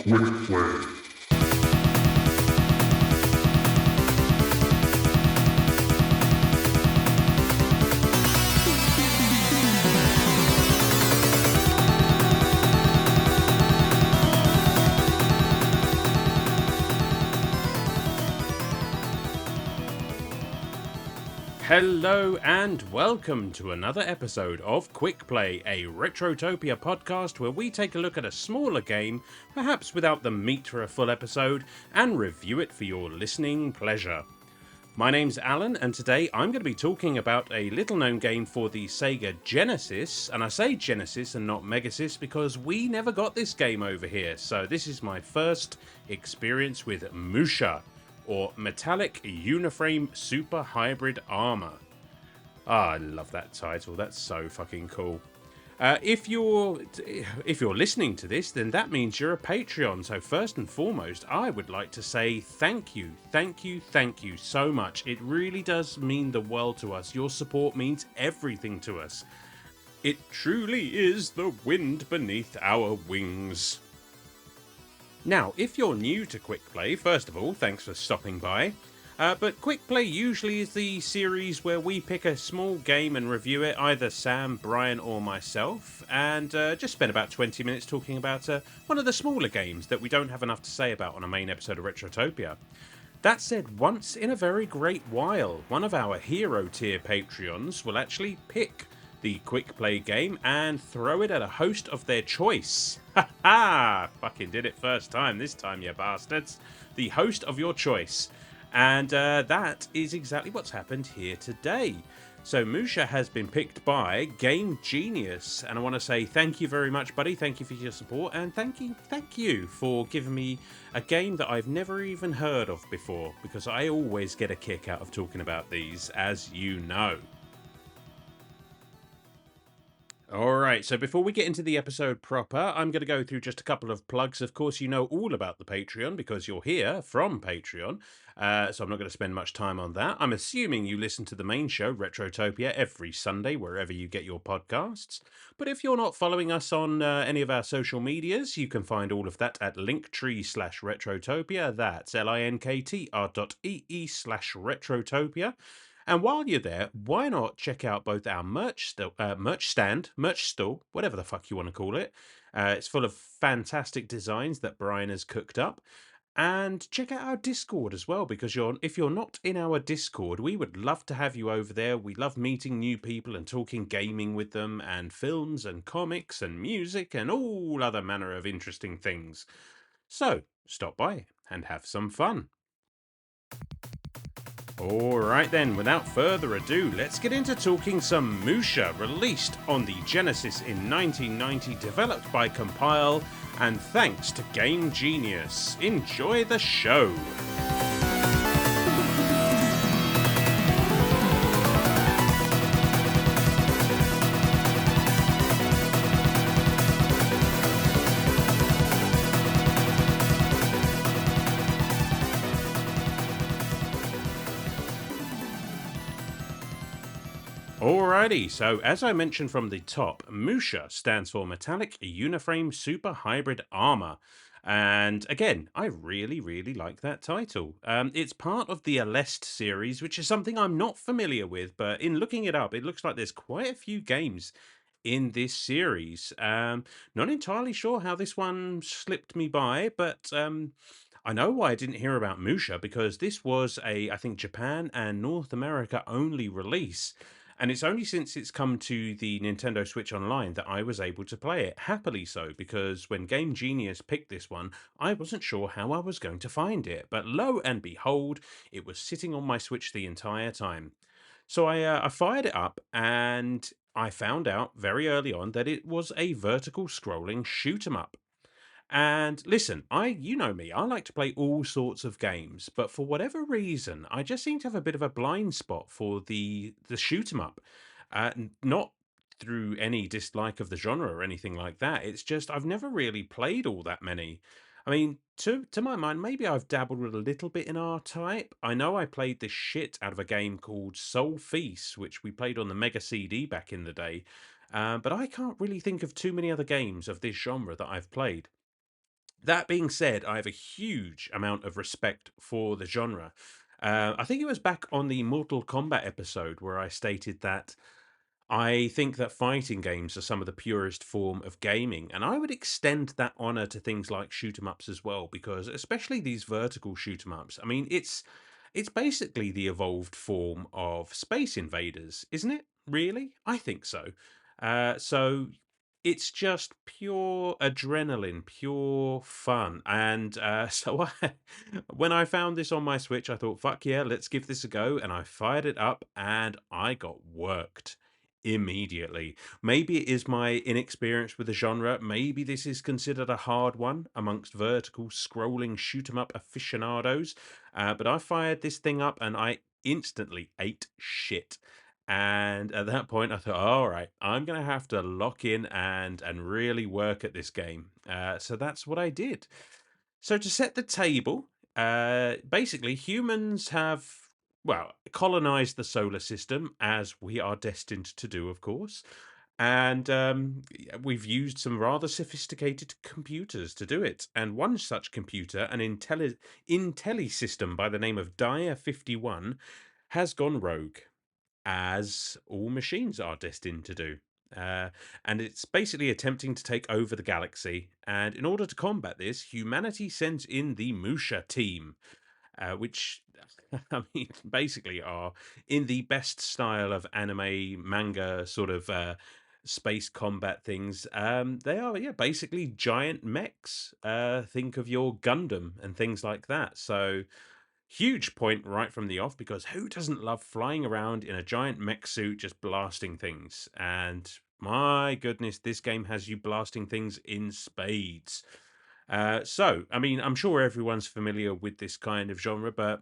Quick play. Hello and welcome to another episode of Quick Play, a Retrotopia podcast where we take a look at a smaller game, perhaps without the meat for a full episode, and review it for your listening pleasure. My name's Alan, and today I'm going to be talking about a little known game for the Sega Genesis, and I say Genesis and not Megasys because we never got this game over here, so this is my first experience with Musha, or Metallic Uniframe Super Hybrid Armor. I love that title. That's so fucking cool. If you're listening to this, then that means you're a Patreon. So first and foremost, I would like to say thank you so much. It really does mean the world to us. Your support means everything to us. It truly is the wind beneath our wings. Now, if you're new to Quick Play, first of all, thanks for stopping by. But Quick Play usually is the series where we pick a small game and review it, either Sam, Brian, or myself, and just spend about 20 minutes talking about one of the smaller games that we don't have enough to say about on a main episode of Retrotopia. That said, once in a very great while, one of our hero tier Patreons will actually pick the Quick Play game and throw it at a host of their choice. Ha ha! Fucking did it first time this time, you bastards. The host of your choice. And that is exactly what's happened here today. So Musha has been picked by Game Genius, and I want to say thank you very much, buddy. Thank you for your support, and thank you for giving me a game that I've never even heard of before, because I always get a kick out of talking about these, as you know. Alright, so before we get into the episode proper, I'm going to go through just a couple of plugs. Of course, you know all about the Patreon because you're here from Patreon, so I'm not going to spend much time on that. I'm assuming you listen to the main show, Retrotopia, every Sunday, wherever you get your podcasts. But if you're not following us on any of our social medias, you can find all of that at linktree/Retrotopia. That's linktr.ee/Retrotopia. And while you're there, why not check out both our merch stall, whatever the fuck you want to call it. It's full of fantastic designs that Brian has cooked up. And check out our Discord as well, because if you're not in our Discord, we would love to have you over there. We love meeting new people and talking gaming with them, and films and comics and music and all other manner of interesting things. So stop by and have some fun. Alright then, without further ado, let's get into talking some Musha, released on the Genesis in 1990, developed by Compile, and thanks to Game Genius. Enjoy the show! Alrighty, so as I mentioned from the top, Musha stands for Metallic Uniframe Super Hybrid Armor. And again, I really like that title. It's part of the Aleste series, which is something I'm not familiar with, but in looking it up, it looks like there's quite a few games in this series. Not entirely sure how this one slipped me by, but I know why I didn't hear about Musha, because this was I think, Japan and North America only release. And it's only since it's come to the Nintendo Switch Online that I was able to play it. Happily so, because when Game Genius picked this one, I wasn't sure how I was going to find it. But lo and behold, it was sitting on my Switch the entire time. So I fired it up, and I found out very early on that it was a vertical scrolling shoot 'em up. And listen, you know me, I like to play all sorts of games, but for whatever reason, I just seem to have a bit of a blind spot for the shoot 'em up. Not through any dislike of the genre or anything like that. It's just I've never really played all that many. I mean, to my mind, maybe I've dabbled with a little bit in R-Type. I know I played the shit out of a game called Soul Feast, which we played on the Mega CD back in the day. But I can't really think of too many other games of this genre that I've played. That being said, I have a huge amount of respect for the genre. I think it was back on the Mortal Kombat episode where I stated that I think that fighting games are some of the purest form of gaming, and I would extend that honor to things like shoot 'em ups as well, because especially these vertical shoot 'em ups. I mean, it's basically the evolved form of Space Invaders, isn't it? Really, I think so. So it's just pure adrenaline, pure fun, and so when I found this on my Switch, I thought, "Fuck yeah, let's give this a go," and I fired it up, and I got worked immediately. Maybe it is my inexperience with the genre. Maybe this is considered a hard one amongst vertical scrolling shoot 'em up aficionados. But I fired this thing up and I instantly ate shit. And at that point, I thought, all right, I'm going to have to lock in and really work at this game. So that's what I did. So to set the table, basically humans have colonized the solar system as we are destined to do, of course. And we've used some rather sophisticated computers to do it. And one such computer, an Intelli system by the name of Dia 51, has gone rogue, as all machines are destined to do. Uh, and it's basically attempting to take over the galaxy. And in order to combat this, humanity sends in the Musha team, which I mean, basically are in the best style of anime manga sort of space combat things. They are, yeah, basically giant mechs. Think of your Gundam and things like that. So huge point right from the off, because who doesn't love flying around in a giant mech suit just blasting things? And my goodness, this game has you blasting things in spades. So, I mean, I'm sure everyone's familiar with this kind of genre, but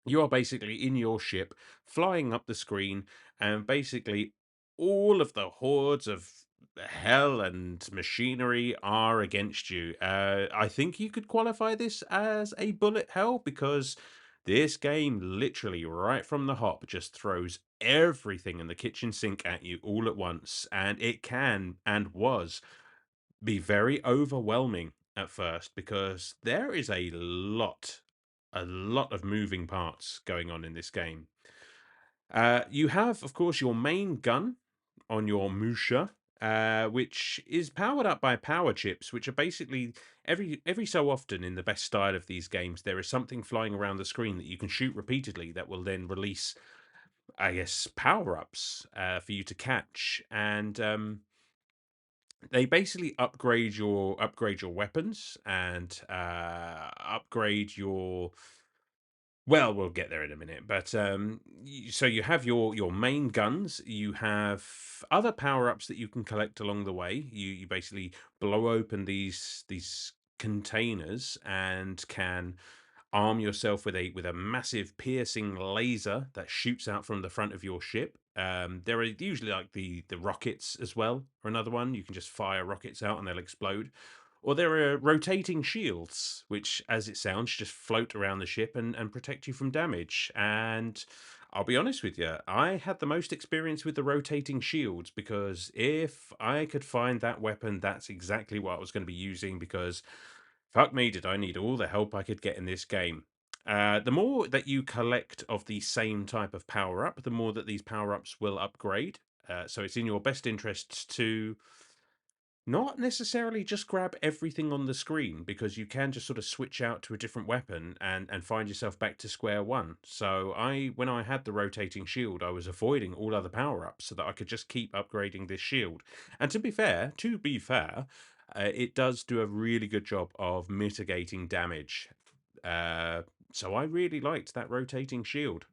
you are basically in your ship flying up the screen, and basically all of the hordes of hell and machinery are against you. I think you could qualify this as a bullet hell, because this game literally right from the hop just throws everything in the kitchen sink at you all at once, and it can and was be very overwhelming at first, because there is a lot of moving parts going on in this game. You have, of course, your main gun on your Musha, which is powered up by power chips, which are basically every so often in the best style of these games, there is something flying around the screen that you can shoot repeatedly that will then release, I guess, power ups for you to catch, and they basically upgrade your weapons and upgrade your, well, we'll get there in a minute, but so you have your main guns. You have other power ups that you can collect along the way. You basically blow open these containers and can arm yourself with a massive piercing laser that shoots out from the front of your ship. There are usually like the rockets as well, or another one. You can just fire rockets out and they'll explode. Or there are rotating shields, which, as it sounds, just float around the ship and protect you from damage. And I'll be honest with you, I had the most experience with the rotating shields, because if I could find that weapon, that's exactly what I was going to be using, because fuck me, did I need all the help I could get in this game. The more that you collect of the same type of power up, the more that these power ups will upgrade. So it's in your best interests to not necessarily just grab everything on the screen, because you can just sort of switch out to a different weapon and find yourself back to square one. So when I had the rotating shield, I was avoiding all other power-ups so that I could just keep upgrading this shield. And to be fair, it does do a really good job of mitigating damage. Uh, so I really liked that rotating shield.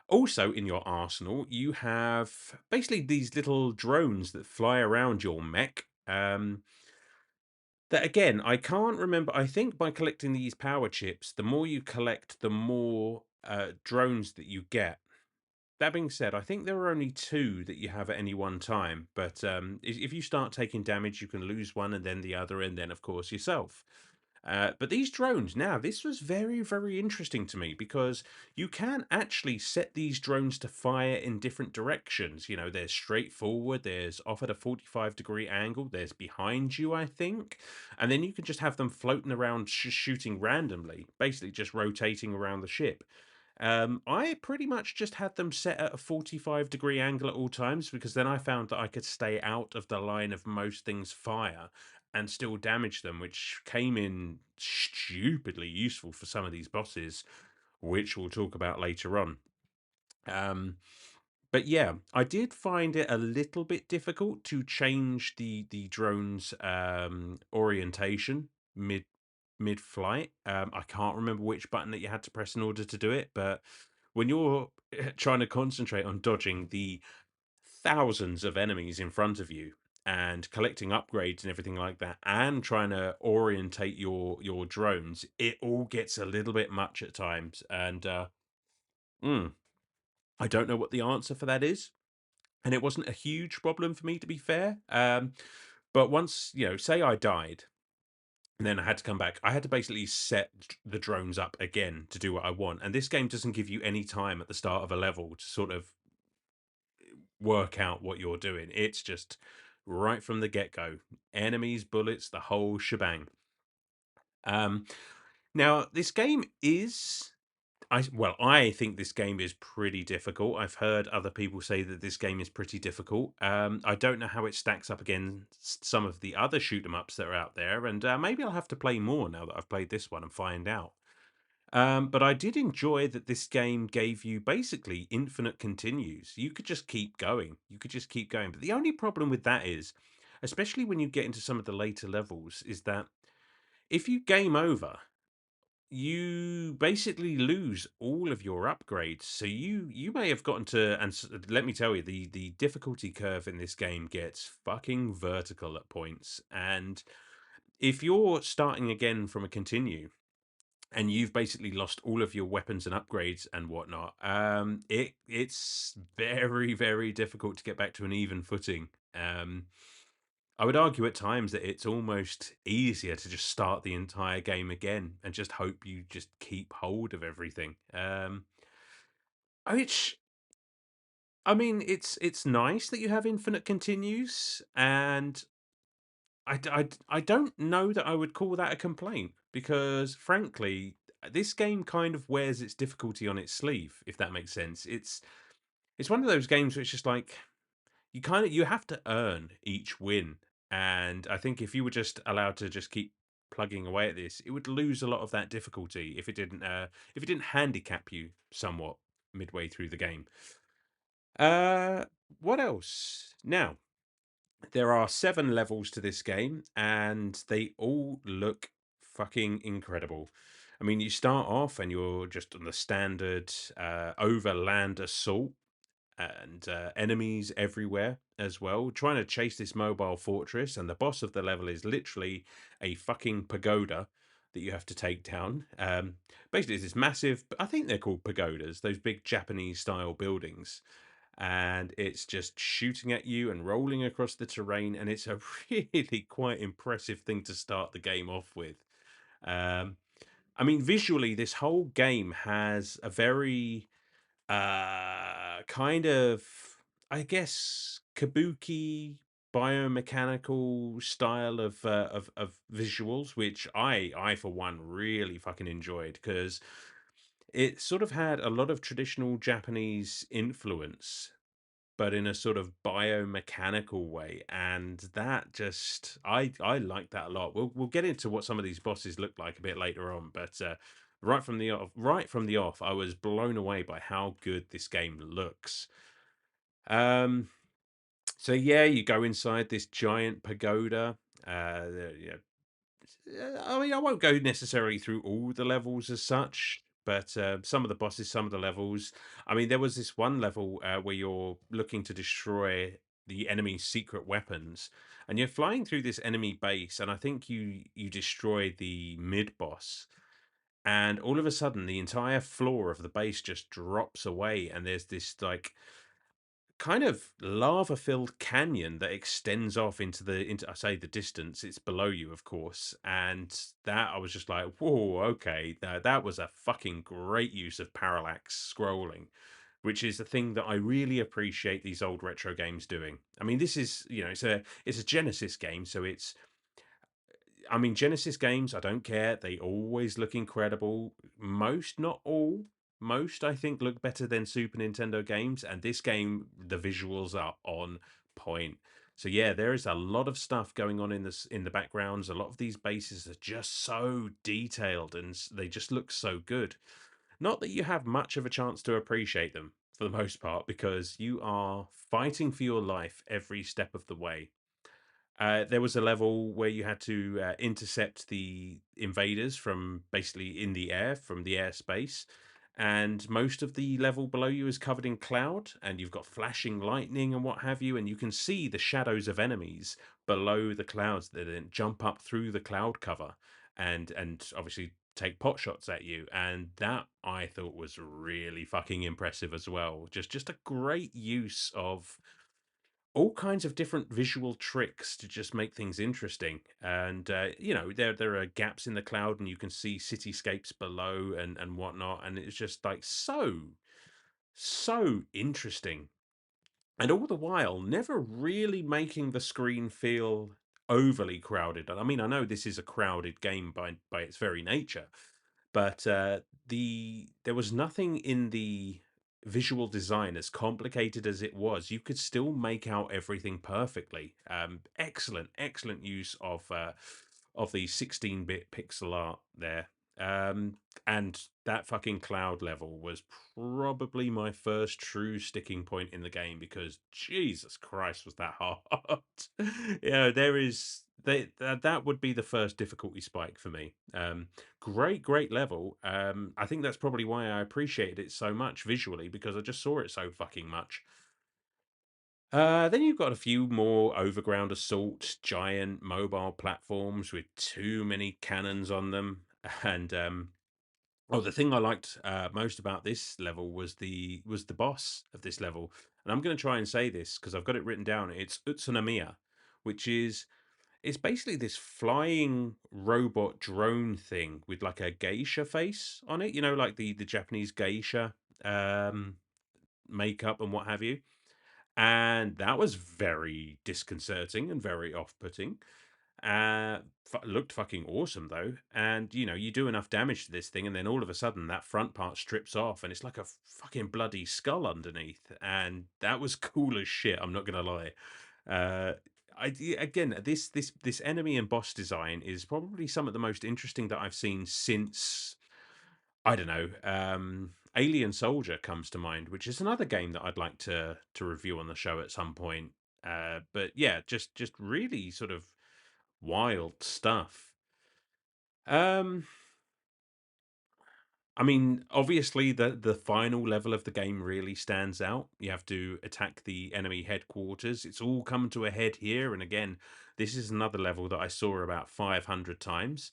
Also, in your arsenal, you have basically these little drones that fly around your mech. That again, I can't remember. I think by collecting these power chips, the more you collect, the more drones that you get. That being said, I think there are only two that you have at any one time. But if you start taking damage, you can lose one and then the other, and then, of course, yourself. But these drones, now, this was very, very interesting to me because you can actually set these drones to fire in different directions. You know, there's straightforward, there's off at a 45-degree angle, there's behind you, I think. And then you can just have them floating around shooting randomly, basically just rotating around the ship. I pretty much just had them set at a 45-degree angle at all times because then I found that I could stay out of the line of most things fire and still damage them, which came in stupidly useful for some of these bosses, which we'll talk about later on. Um, but yeah, I did find it a little bit difficult to change the drone's orientation mid flight. I can't remember which button that you had to press in order to do it, but when you're trying to concentrate on dodging the thousands of enemies in front of you and collecting upgrades and everything like that and trying to orientate your drones, it all gets a little bit much at times. And mm, I don't know what the answer for that is, and it wasn't a huge problem for me, to be fair. But once, say I died and then I had to come back, I had to basically set the drones up again to do what I want. And this game doesn't give you any time at the start of a level to sort of work out what you're doing. It's just right from the get go, enemies, bullets, the whole shebang. Um, Now, this game is. I think this game is pretty difficult. I've heard other people say that this game is pretty difficult. I don't know how it stacks up against some of the other shoot 'em ups that are out there, and maybe I'll have to play more now that I've played this one and find out. But I did enjoy that this game gave you basically infinite continues. You could just keep going. You could just keep going. But the only problem with that is, especially when you get into some of the later levels, is that if you game over, you basically lose all of your upgrades. So you may have gotten to, and let me tell you, the difficulty curve in this game gets fucking vertical at points. And if you're starting again from a continue and you've basically lost all of your weapons and upgrades and whatnot, it's very, very difficult to get back to an even footing. Um, I would argue at times that it's almost easier to just start the entire game again and just hope you just keep hold of everything. Which I mean, it's nice that you have infinite continues, and I don't know that I would call that a complaint because, frankly, this game kind of wears its difficulty on its sleeve, if that makes sense. It's one of those games where it's just like you have to earn each win, and I think if you were just allowed to just keep plugging away at this, it would lose a lot of that difficulty if it didn't handicap you somewhat midway through the game. Uh, what else? Now, there are 7 levels to this game, and they all look fucking incredible. I mean, you start off and you're just on the standard overland assault, and enemies everywhere as well, trying to chase this mobile fortress. And the boss of the level is literally a fucking pagoda that you have to take down. Basically, it's this massive, I think they're called pagodas, those big Japanese style buildings, and it's just shooting at you and rolling across the terrain, and it's a really quite impressive thing to start the game off with. um, I mean, visually, this whole game has a very kind of, I guess, kabuki biomechanical style of visuals, which I for one really fucking enjoyed because it sort of had a lot of traditional Japanese influence, but in a sort of biomechanical way, and that just I like that a lot. We'll get into what some of these bosses look like a bit later on, but right from the off, I was blown away by how good this game looks. Um, so yeah, you go inside this giant pagoda. Yeah, I mean, I won't go necessarily through all the levels as such, but some of the bosses, some of the levels. I mean, there was this one level where you're looking to destroy the enemy's secret weapons, and you're flying through this enemy base, and I think you destroy the mid boss, and all of a sudden, the entire floor of the base just drops away, and there's this like kind of lava-filled canyon that extends off into I say the distance. It's below you, of course, and that I was just like, whoa, okay, that was a fucking great use of parallax scrolling, which is the thing that I really appreciate these old retro games doing. I mean, this is it's a Genesis game, so it's I mean, Genesis games, I don't care. They always look incredible. Most, not all, most I think look better than Super Nintendo games. And this game, the visuals are on point. So yeah, there is a lot of stuff going on in the backgrounds. A lot of these bases are just so detailed and they just look so good. Not that you have much of a chance to appreciate them for the most part because you are fighting for your life every step of the way. There was a level where you had to intercept the invaders from basically in the air, from the airspace. And most of the level below you is covered in cloud, and you've got flashing lightning and what have you. And you can see the shadows of enemies below the clouds that then jump up through the cloud cover and obviously take pot shots at you. And that I thought was really fucking impressive as well. Just a great use of all kinds of different visual tricks to just make things interesting. And there are gaps in the cloud, and you can see cityscapes below and whatnot. And it's just like so interesting. And all the while, never really making the screen feel overly crowded. And I mean, I know this is a crowded game by its very nature, but there was nothing in the visual design, as complicated as it was. You could still make out everything perfectly. Excellent use of the 16-bit pixel art there. Um, and that fucking cloud level was probably my first true sticking point in the game because Jesus Christ, was that hard? There is that would be the first difficulty spike for me. Great level. I think that's probably why I appreciated it so much visually because I just saw it so fucking much. Then you've got a few more overground assault giant mobile platforms with too many cannons on them, and oh, the thing I liked most about this level was the boss of this level, and I'm going to try and say this because I've got it written down. It's Utsunomiya, which is it's basically this flying robot drone thing with like a geisha face on it. You know, like the Japanese geisha um, makeup and what have you. And that was very disconcerting and very off-putting. Looked fucking awesome though, and you do enough damage to this thing, and then all of a sudden that front part strips off, and it's like a fucking bloody skull underneath, and that was cool as shit. I'm not gonna lie. Uh, again, this enemy and boss design is probably some of the most interesting that I've seen since I don't know. Alien Soldier comes to mind, which is another game that I'd like to review on the show at some point. But yeah, just really sort of wild stuff. Um, I mean, obviously the final level of the game really stands out. You have to attack the enemy headquarters. It's all come to a head here, and again, this is another level that I saw about 500 times.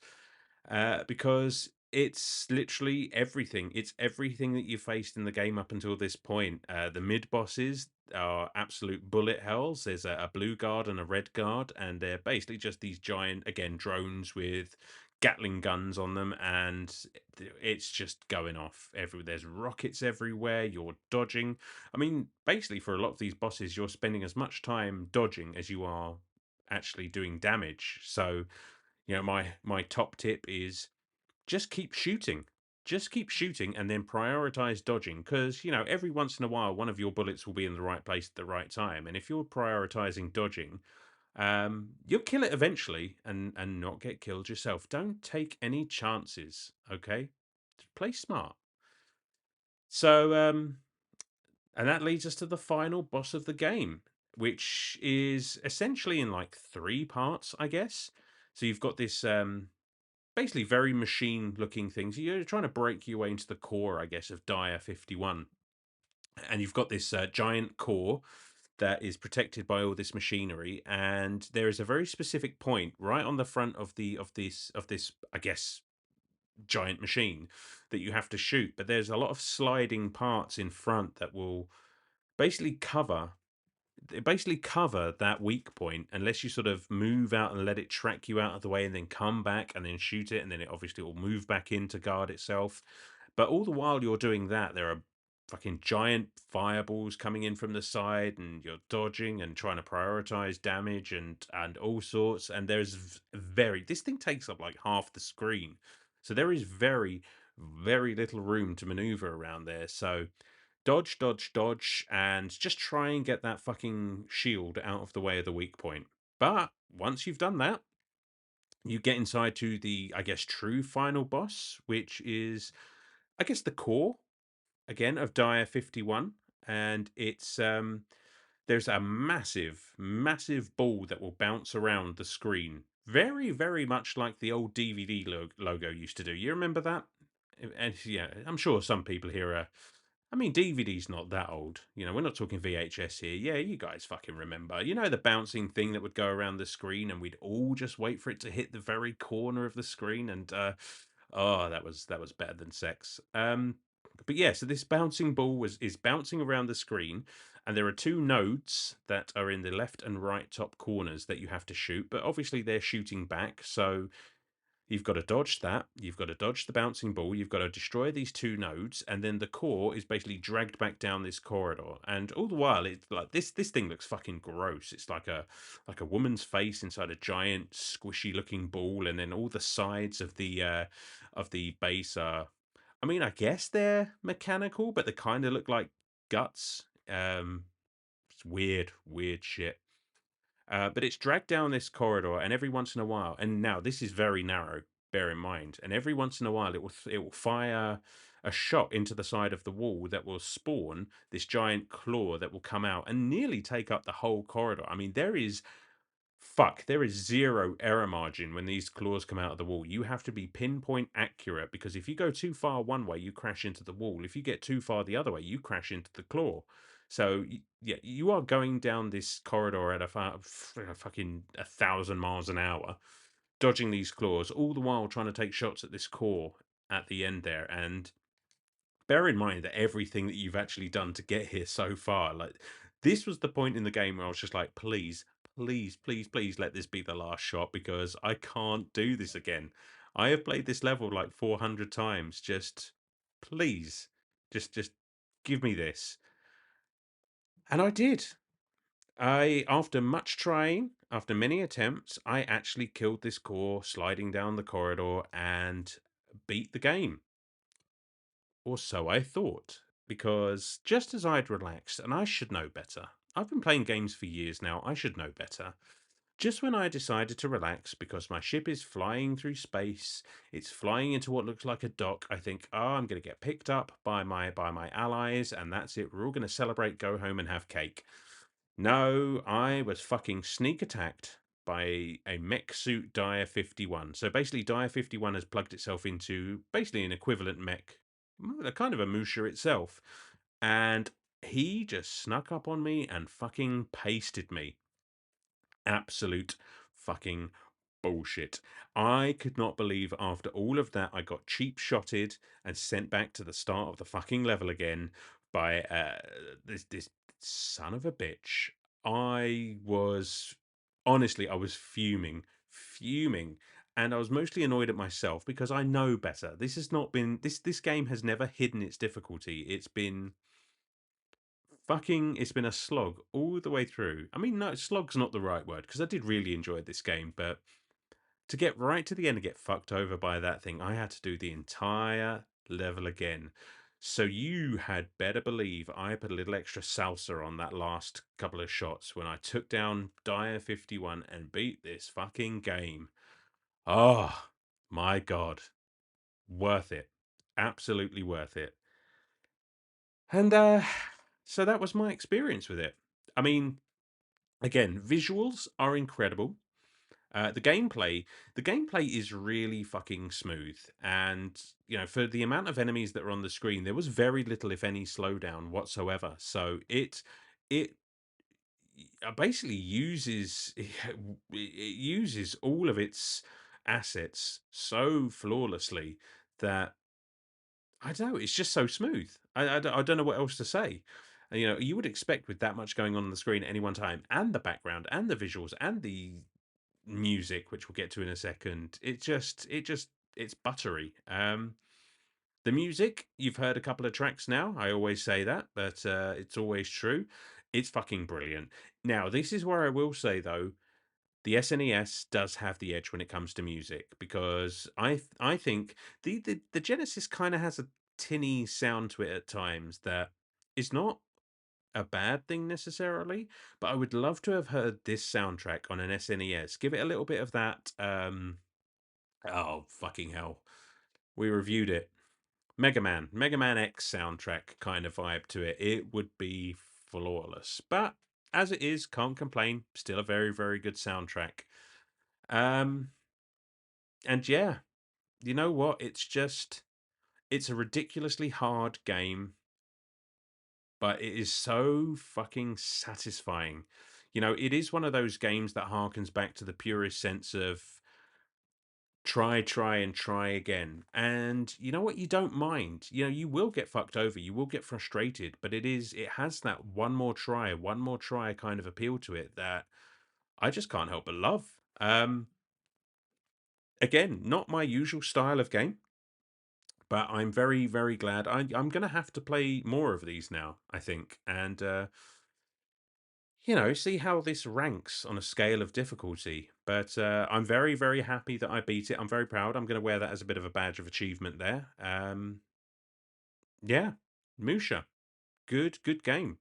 Because it's literally everything. It's everything that you faced in the game up until this point. The mid bosses are absolute bullet hells. There's a blue guard and a red guard, and they're basically just these giant, again, drones with Gatling guns on them, and it's just going off everywhere. There's rockets everywhere. You're dodging. I mean, basically, for a lot of these bosses, you're spending as much time dodging as you are actually doing damage. So, my top tip is just keep shooting. Just keep shooting and then prioritize dodging because, every once in a while, one of your bullets will be in the right place at the right time. And if you're prioritizing dodging, you'll kill it eventually and not get killed yourself. Don't take any chances, okay? Just play smart. So, and that leads us to the final boss of the game, which is essentially in like three parts, I guess. So you've got this basically very machine looking things. You're trying to break your way into the core, I guess, of Dia 51. And you've got this giant core that is protected by all this machinery, and there is a very specific point right on the front of this I guess giant machine that you have to shoot. But there's a lot of sliding parts in front that will basically cover they basically cover that weak point unless you sort of move out and let it track you out of the way and then come back and then shoot it, and then it obviously will move back in to guard itself. But all the while you're doing that, there are fucking giant fireballs coming in from the side, and you're dodging and trying to prioritize damage and all sorts. And there's very this thing takes up like half the screen, so there is very little room to maneuver around there. So dodge, dodge, dodge, and just try and get that fucking shield out of the way of the weak point. But once you've done that, you get inside to the, I guess, true final boss, which is, I guess, the core again of Dire 51. And it's there's a massive ball that will bounce around the screen, very much like the old DVD logo used to do. You remember that? And yeah, I'm sure some people here are. I mean, DVD's not that old. You know, we're not talking VHS here. Yeah, you guys fucking remember. You know, the bouncing thing that would go around the screen, and we'd all just wait for it to hit the very corner of the screen, and oh, that was better than sex. But yeah, so this bouncing ball is bouncing around the screen, and there are two nodes that are in the left and right top corners that you have to shoot. But obviously, they're shooting back, so you've got to dodge that. You've got to dodge the bouncing ball. You've got to destroy these two nodes, and then the core is basically dragged back down this corridor. And all the while, it's like this thing looks fucking gross. It's like a woman's face inside a giant squishy looking ball, and then all the sides of the base are. I mean, I guess they're mechanical, but they kind of look like guts. It's weird shit. But it's dragged down this corridor, and every once in a while, and now this is very narrow, bear in mind, and every once in a while it will fire a shot into the side of the wall that will spawn this giant claw that will come out and nearly take up the whole corridor. I mean, there is zero error margin when these claws come out of the wall. You have to be pinpoint accurate, because if you go too far one way, you crash into the wall. If you get too far the other way, you crash into the claw. So yeah, you are going down this corridor at a fucking 1,000 miles an hour, dodging these claws, all the while trying to take shots at this core at the end there. And bear in mind that everything that you've actually done to get here so far, like this was the point in the game where I was just like, please let this be the last shot, because I can't do this again. I have played this level like 400 times. Just please, just give me this. And I did. After much trying, after many attempts, I actually killed this core sliding down the corridor and beat the game. Or so I thought, because just as I'd relaxed, and I should know better, I've been playing games for years now, I should know better. Just when I decided to relax because my ship is flying through space, it's flying into what looks like a dock, I think, oh, I'm going to get picked up by my allies, and that's it. We're all going to celebrate, go home, and have cake. No, I was fucking sneak attacked by a mech suit Dire 51. So basically, Dire 51 has plugged itself into basically an equivalent mech, a kind of a Musha itself. And he just snuck up on me and fucking pasted me. Absolute fucking bullshit. I could not believe after all of that I got cheap shotted and sent back to the start of the fucking level again by this son of a bitch. I was honestly, I was fuming, and I was mostly annoyed at myself because I know better. This has not been this game has never hidden its difficulty. It's been a slog all the way through. I mean, no, slog's not the right word, because I did really enjoy this game, but to get right to the end and get fucked over by that thing, I had to do the entire level again. So you had better believe I put a little extra salsa on that last couple of shots when I took down Dire 51 and beat this fucking game. Oh, my God. Worth it. Absolutely worth it. And so that was my experience with it. I mean, again, visuals are incredible. The gameplay is really fucking smooth, and for the amount of enemies that are on the screen, there was very little, if any, slowdown whatsoever. So it basically uses it uses all of its assets so flawlessly that I don't know, it's just so smooth. I don't know what else to say. You know, you would expect with that much going on the screen at any one time, and the background, and the visuals, and the music, which we'll get to in a second. It's buttery. The music, you've heard a couple of tracks now. I always say that, but it's always true. It's fucking brilliant. Now, this is where I will say though, the SNES does have the edge when it comes to music because I think the Genesis kind of has a tinny sound to it at times that is not a bad thing necessarily, but I would love to have heard this soundtrack on an SNES. Give it a little bit of that. Oh fucking hell, we reviewed it. Mega Man X soundtrack kind of vibe to it. It would be flawless, but as it is, can't complain. Still a very very good soundtrack. Um, and yeah, you know what? It's a ridiculously hard game, but it is so fucking satisfying. You know, it is one of those games that harkens back to the purest sense of try, and try again. And you know what? You don't mind. You know, you will get fucked over, you will get frustrated, but it has that one more try kind of appeal to it that I just can't help but love. Again, not my usual style of game, but I'm very, very glad. I'm going to have to play more of these now, I think. And you know, see how this ranks on a scale of difficulty. But I'm very, very happy that I beat it. I'm very proud. I'm going to wear that as a bit of a badge of achievement there. Yeah, Musha, good game.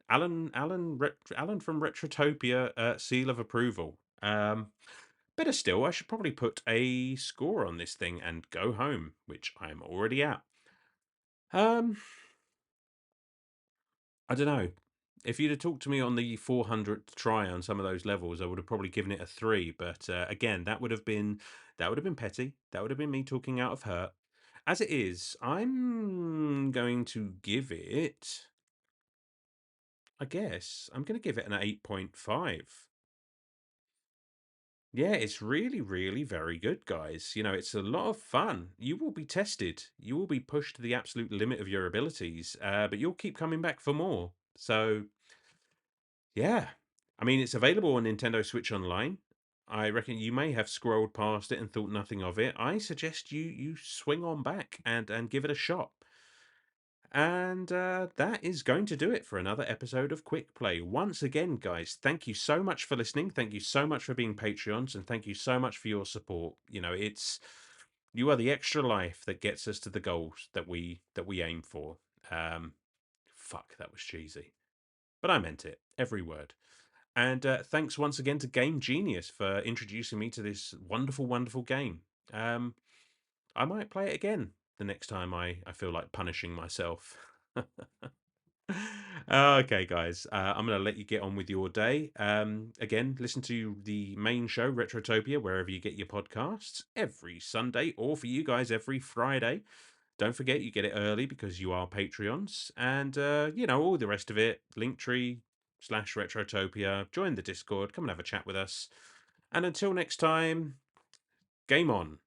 Alan from Retrotopia, seal of approval. Better still, I should probably put a score on this thing and go home, which I'm already at. Um, I don't know. If you'd have talked to me on the 400th try on some of those levels, I would have probably given it a 3. But again, that would have been petty. That would have been me talking out of hurt. As it is, I'm going to give it. I guess I'm going to give it an 8.5. Yeah, it's really, really very good, guys. You know, it's a lot of fun. You will be tested. You will be pushed to the absolute limit of your abilities, but you'll keep coming back for more. So yeah. I mean, it's available on Nintendo Switch Online. I reckon you may have scrolled past it and thought nothing of it. I suggest you swing on back and give it a shot. And that is going to do it for another episode of Quick Play. Once again, guys, thank you so much for listening. Thank you so much for being Patreons, and thank you so much for your support. You know, it's you are the extra life that gets us to the goals that we aim for. Um, fuck, that was cheesy, but I meant it, every word. And thanks once again to Game Genius for introducing me to this wonderful, wonderful game. Um, I might play it again the next time I feel like punishing myself. Okay, guys, I'm going to let you get on with your day. Again, listen to the main show, Retrotopia, wherever you get your podcasts, every Sunday, or for you guys, every Friday. Don't forget, you get it early because you are Patreons. And, you know, all the rest of it, Linktree/Retrotopia, join the Discord, come and have a chat with us. And until next time, game on.